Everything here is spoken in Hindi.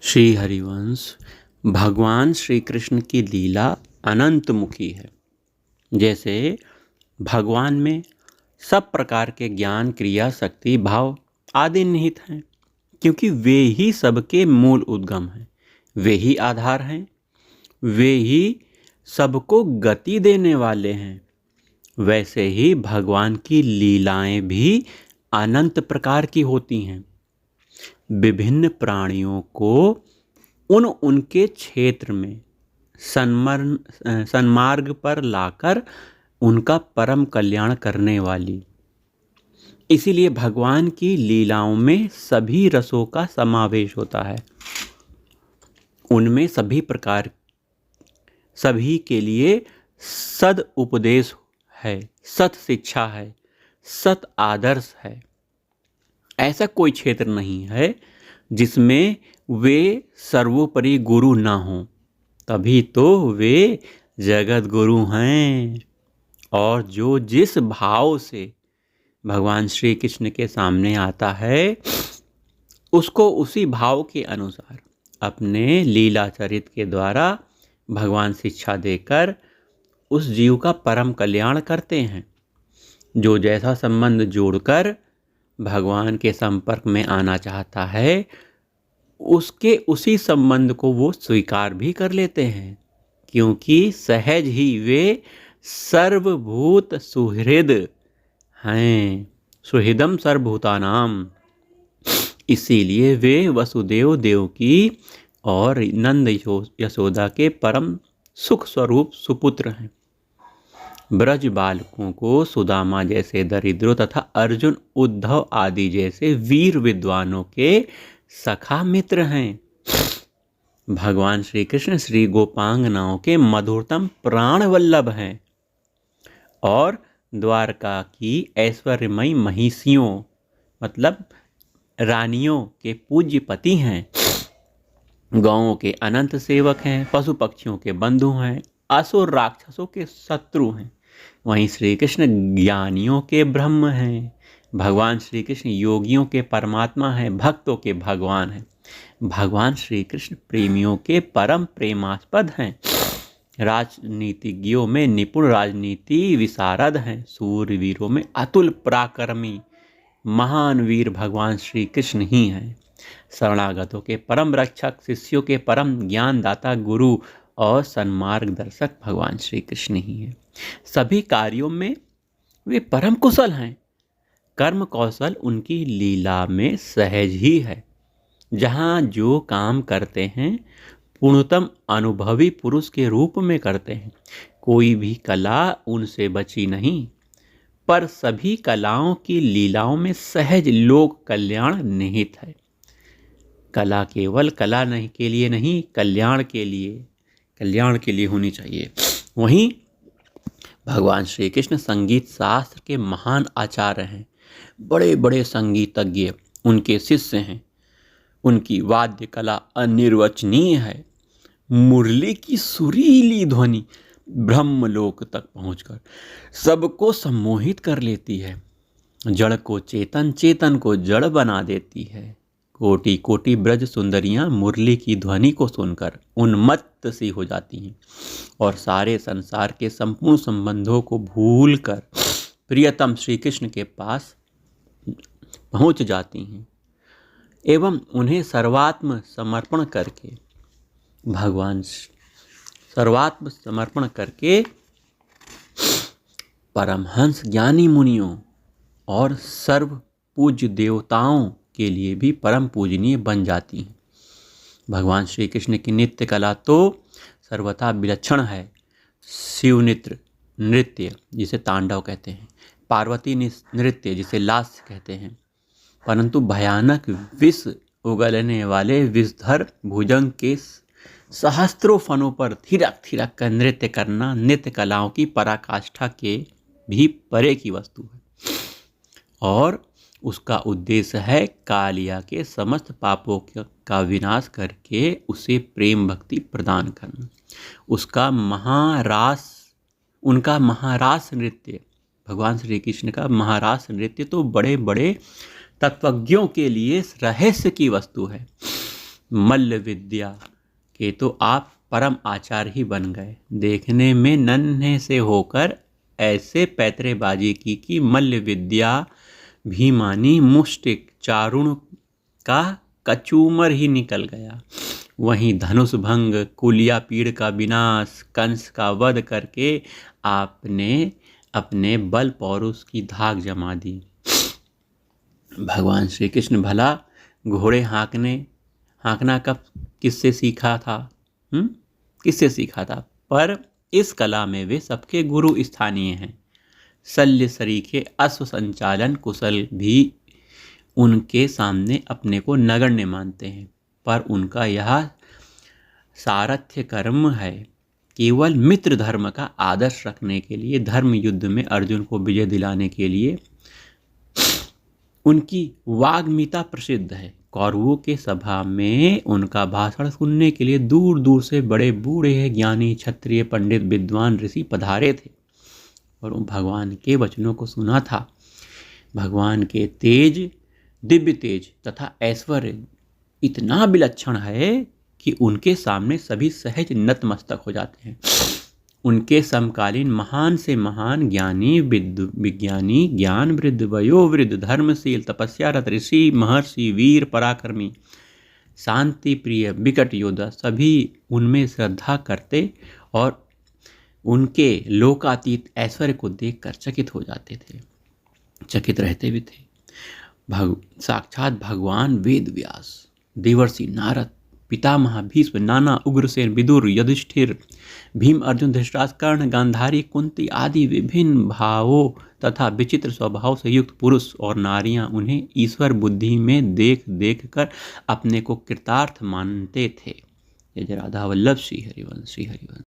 श्री हरिवंश। भगवान श्री कृष्ण की लीला अनंतमुखी है। जैसे भगवान में सब प्रकार के ज्ञान, क्रिया, शक्ति, भाव आदि निहित हैं, क्योंकि वे ही सबके मूल उद्गम हैं, वे ही आधार हैं, वे ही सबको गति देने वाले हैं। वैसे ही भगवान की लीलाएं भी अनंत प्रकार की होती हैं। विभिन्न प्राणियों को उनके क्षेत्र में सन्मार्ग पर लाकर उनका परम कल्याण करने वाली। इसीलिए भगवान की लीलाओं में सभी रसों का समावेश होता है। उनमें सभी के लिए सद उपदेश है, सत शिक्षा है, सत आदर्श है। ऐसा कोई क्षेत्र नहीं है जिसमें वे सर्वोपरि गुरु ना हों, तभी तो वे जगत गुरु हैं। और जो जिस भाव से भगवान श्री कृष्ण के सामने आता है, उसको उसी भाव के अनुसार अपने लीला चरित के द्वारा भगवान शिक्षा देकर उस जीव का परम कल्याण करते हैं। जो जैसा संबंध जोड़कर भगवान के संपर्क में आना चाहता है, उसके उसी संबंध को वो स्वीकार भी कर लेते हैं, क्योंकि सहज ही वे सर्वभूत सुहृद हैं, सुहृदम सर्वभूतानाम। इसीलिए वे वसुदेव देवकी और नंद यशोदा के परम सुख स्वरूप सुपुत्र हैं। ब्रज बालकों को सुदामा जैसे दरिद्रों तथा अर्जुन, उद्धव आदि जैसे वीर विद्वानों के सखा मित्र हैं। भगवान श्री कृष्ण श्री गोपांगनाओं के मधुरतम प्राण वल्लभ हैं और द्वारका की ऐश्वर्यमयी महिषियों मतलब रानियों के पूज्य पति हैं। गौओं के अनंत सेवक हैं, पशु पक्षियों के बंधु हैं, असुर राक्षसों के शत्रु हैं। वहीं श्री कृष्ण ज्ञानियों के ब्रह्म हैं। भगवान श्री कृष्ण योगियों के परमात्मा हैं, भक्तों के भगवान हैं। भगवान श्री कृष्ण प्रेमियों के परम प्रेमास्पद हैं। राजनीतिज्ञों में निपुण राजनीति विशारद हैं। सूरवीरों में अतुल पराक्रमी महान वीर भगवान श्री कृष्ण ही हैं। शरणागतों के परम रक्षक, शिष्यों के परम ज्ञानदाता गुरु और सन्मार्ग दर्शक भगवान श्री कृष्ण ही हैं। सभी कार्यों में वे परम कुशल हैं। कर्म कौशल उनकी लीला में सहज ही है। जहाँ जो काम करते हैं पूर्णतम अनुभवी पुरुष के रूप में करते हैं। कोई भी कला उनसे बची नहीं, पर सभी कलाओं की लीलाओं में सहज लोक कल्याण निहित है। कला केवल कला नहीं के लिए नहीं, कल्याण के लिए होनी चाहिए। वहीं भगवान श्री कृष्ण संगीत शास्त्र के महान आचार्य हैं। बड़े बड़े संगीतज्ञ उनके शिष्य हैं। उनकी वाद्य कला अनिर्वचनीय है। मुरली की सुरीली ध्वनि ब्रह्मलोक तक पहुंचकर सबको सम्मोहित कर लेती है। जड़ को चेतन, चेतन को जड़ बना देती है। कोटि कोटि ब्रज सुंदरियां मुरली की ध्वनि को सुनकर उन्मत्त सी हो जाती हैं और सारे संसार के संपूर्ण संबंधों को भूलकर प्रियतम श्री कृष्ण के पास पहुंच जाती हैं एवं उन्हें सर्वात्म समर्पण करके परमहंस ज्ञानी मुनियों और सर्व पूज्य देवताओं के लिए भी परम पूजनीय बन जाती हैं। भगवान श्री कृष्ण की नित्य कला तो सर्वथा विलक्षण है। शिव नृत्य जिसे तांडव कहते हैं, पार्वती नृत्य जिसे लास्य कहते हैं, परंतु भयानक विष उगलने वाले विषधर भुजंग के सहस्त्रों फनों पर थिरक थिरक कर नृत्य करना नित्य कलाओं की पराकाष्ठा के भी परे की वस्तु है। और उसका उद्देश्य है कालिया के समस्त पापों का विनाश करके उसे प्रेम भक्ति प्रदान करना। उनका महारास नृत्य, भगवान श्री कृष्ण का महारास नृत्य तो बड़े बड़े तत्वज्ञों के लिए रहस्य की वस्तु है। मल्ल विद्या के तो आप परम आचार्य ही बन गए। देखने में नन्हे से होकर ऐसे पैतरेबाजी की कि मल्ल विद्या भीमानी मुष्टिक चारुण का कचूमर ही निकल गया। वहीं धनुष भंग, कुलिया पीड़ का विनाश, कंस का वध करके आपने अपने बल पौरुष की धाक जमा दी। भगवान श्री कृष्ण भला घोड़े हाँकना कब किससे सीखा था? किससे सीखा था? पर इस कला में वे सबके गुरु स्थानीय हैं। शल्य सरीखे अश्व संचालन कुशल भी उनके सामने अपने को नगण्य मानते हैं, पर उनका यह सारथ्य कर्म है केवल मित्र धर्म का आदर्श रखने के लिए। धर्म युद्ध में अर्जुन को विजय दिलाने के लिए उनकी वाग्मिता प्रसिद्ध है। कौरवों के सभा में उनका भाषण सुनने के लिए दूर दूर से बड़े बूढ़े ज्ञानी क्षत्रिय पंडित विद्वान ऋषि पधारे थे और भगवान के वचनों को सुना था। भगवान के तेज, दिव्य तेज तथा ऐश्वर्य इतना विलक्षण है कि उनके सामने सभी सहज नतमस्तक हो जाते हैं। उनके समकालीन महान से महान ज्ञानी, विज्ञानी, ज्ञान वृद्ध, वयोवृद्ध, धर्मशील, तपस्यारत ऋषि, महर्षि, वीर, पराक्रमी, शांति प्रिय, विकट योद्धा सभी उनमें श्रद्धा करते और उनके लोकातीत ऐश्वर्य को देखकर चकित हो जाते थे, चकित रहते भी थे। साक्षात भगवान वेद व्यास, देवर्षि नारद, पितामह भीष्म, नाना, उग्रसेन, विदुर, युधिष्ठिर, भीम, अर्जुन, धृतराष्ट्र, कर्ण, गांधारी, कुंती आदि विभिन्न भावों तथा विचित्र स्वभाव से युक्त पुरुष और नारियां उन्हें ईश्वर बुद्धि में देख देख कर अपने को कृतार्थ मानते थे। जय जय राधा वल्लभ श्री हरिवंश, श्री हरिवंश।